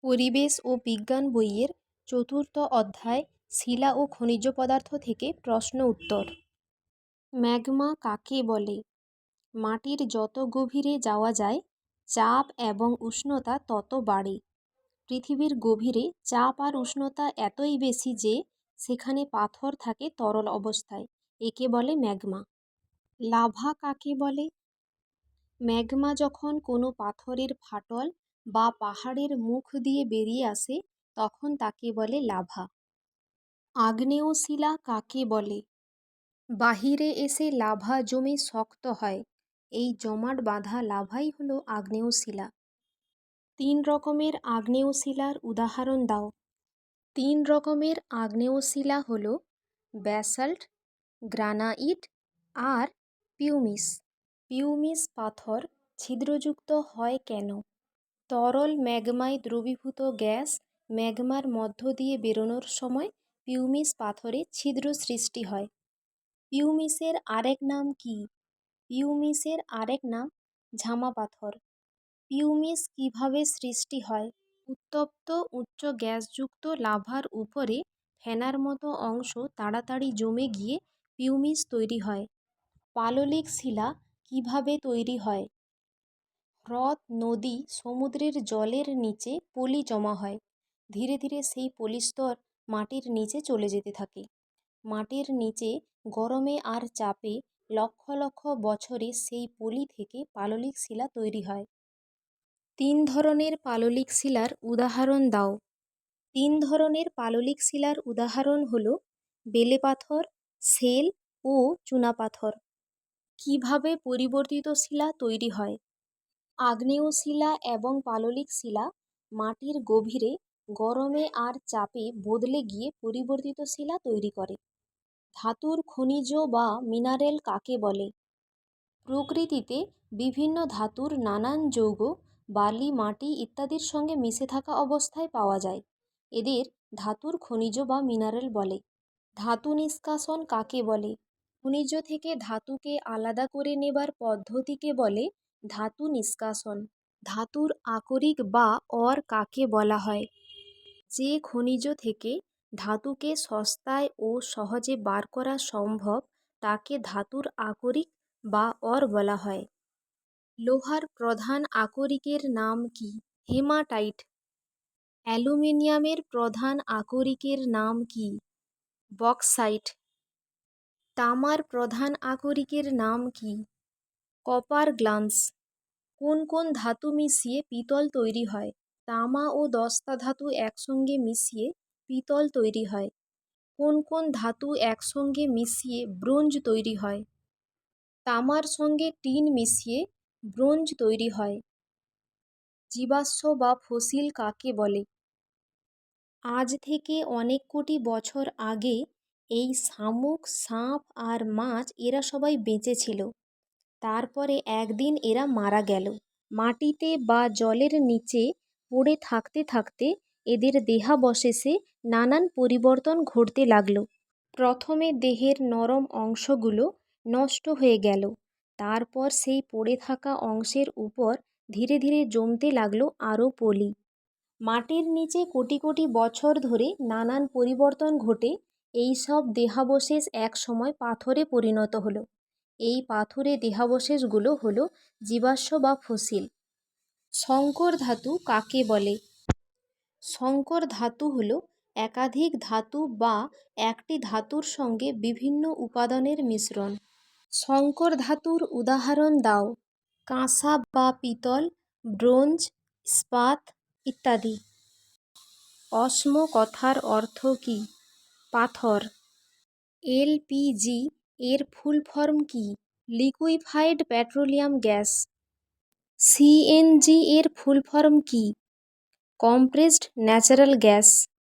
পরিবেশ ও বিজ্ঞান বইয়ের চতুর্থ অধ্যায় শিলা ও খনিজ পদার্থ থেকে প্রশ্ন উত্তর। ম্যাগমা কাকে বলে? মাটির যত গভীরে যাওয়া যায় চাপ এবং উষ্ণতা তত বাড়ে। পৃথিবীর গভীরে চাপ আর উষ্ণতা এতই বেশি যে সেখানে পাথর থাকে তরল অবস্থায়, একে বলে ম্যাগমা। লাভা কাকে বলে? ম্যাগমা যখন কোনো পাথরের ফাটল বা পাহাড়ের মুখ দিয়ে বেরিয়ে আসে তখন তাকে বলে লাভা। আগ্নেয় শিলা কাকে বলে? বাহিরে এসে লাভা জমে শক্ত হয়, এই জমাট বাঁধা লাভাই হলো আগ্নেয় শিলা। 3 রকমের আগ্নেয় শিলার উদাহরণ দাও। 3 রকমের আগ্নেয় শিলা হলো ব্যাসাল্ট, গ্রানাইট আর পিউমিস। পিউমিস পাথর ছিদ্রযুক্ত হয় কেন? তরল ম্যাগমায় দ্রবীভূত গ্যাস ম্যাগমার মধ্য দিয়ে বেরোনোর সময় পিউমিস পাথরে ছিদ্র সৃষ্টি হয়। পিউমিসের আরেক নাম কি? পিউমিসের আরেক নাম ঝামা পাথর। পিউমিস কিভাবে সৃষ্টি হয়? উত্তপ্ত উচ্চ গ্যাসযুক্ত লাভার উপরে ফেনার মতো অংশ তাড়াতাড়ি জমে গিয়ে পিউমিস তৈরি হয়। পাললিক শিলা কিভাবে তৈরি হয়? হ্রদ, নদী, সমুদ্রের জলের নিচে পলি জমা হয়। ধীরে ধীরে সেই পলিস্তর মাটির নিচে চলে যেতে থাকে। মাটির নিচে গরমে আর চাপে লক্ষ লক্ষ বছরে সেই পলি থেকে পাললিক শিলা তৈরি হয়। 3 ধরনের পাললিক শিলার উদাহরণ দাও। 3 ধরনের পাললিক শিলার উদাহরণ হলো বেলে পাথর, শেল ও চুনাপাথর। কিভাবে পরিবর্তিত শিলা তৈরি হয়? আগ্নেয় শিলা এবং পাললিক শিলা মাটির গভীরে গরমে আর চাপে বদলে গিয়ে পরিবর্তিত শিলা তৈরি করে। ধাতুর খনিজ বা মিনারেল কাকে বলে? প্রকৃতিতে বিভিন্ন ধাতুর নানান যৌগ বালি, মাটি ইত্যাদির সঙ্গে মিশে থাকা অবস্থায় পাওয়া যায়। এদের ধাতুর খনিজ বা মিনারেল বলে। ধাতু নিষ্কাশন কাকে বলে? খনিজ থেকে ধাতুকে আলাদা করে নেবার পদ্ধতিকে বলে ধাতু নিষ্কাশন। ধাতুর আকরিক বা অর কাকে বলা হয়? যে খনিজ থেকে ধাতুকে সস্তায় ও সহজে বার করা সম্ভব তাকে ধাতুর আকরিক বা অর বলা হয়। লোহার প্রধান আকরিকের নাম কি? হেমাটাইট। অ্যালুমিনিয়ামের প্রধান আকরিকের নাম কি? বক্সাইট। তামার প্রধান আকরিকের নাম কি? Copper glance. কোন কোন ধাতু মিশিয়ে পিতল তৈরি হয়? তামা ও দস্তা ধাতু একসঙ্গে মিশিয়ে পিতল তৈরি হয়। কোন কোন ধাতু একসঙ্গে মিশিয়ে ব্রোঞ্জ তৈরি হয়? তামার সঙ্গে টিন মিশিয়ে ব্রোঞ্জ তৈরি হয়। জীবাশ্ম বা ফসিল কাকে বলে? আজ থেকে অনেক কোটি বছর আগে এই শামুক, সাপ আর মাছ এরা সবাই বেঁচে ছিল। তারপরে একদিন এরা মারা গেল। মাটিতে বা জলের নিচে পড়ে থাকতে থাকতে এদের দেহাবশেষে নানান পরিবর্তন ঘটতে লাগলো। প্রথমে দেহের নরম অংশগুলো নষ্ট হয়ে গেল, তারপর সেই পড়ে থাকা অংশের উপর ধীরে ধীরে জমতে লাগলো আরও পলি। মাটির নিচে কোটি কোটি বছর ধরে নানান পরিবর্তন ঘটে এই সব দেহাবশেষ এক সময় পাথরে পরিণত হলো। এই পাথুরে দেহাবশেষগুলো হলো জীবাশ্ম বা ফসিল। সংকর ধাতু কাকে বলে? সংকর ধাতু হলো একাধিক ধাতু বা একটি ধাতুর সঙ্গে বিভিন্ন উপাদানের মিশ্রণ। সংকর ধাতুর উদাহরণ দাও। কাঁসা বা পিতল, ব্রোঞ্জ, ইস্পাত ইত্যাদি। অস্ম কথার অর্থ কী? পাথর। এলপিজি এর ফুল ফর্ম কী? Liquefied petroleum gas. সিএনজি এর ফুল ফর্ম কী? Compressed natural gas.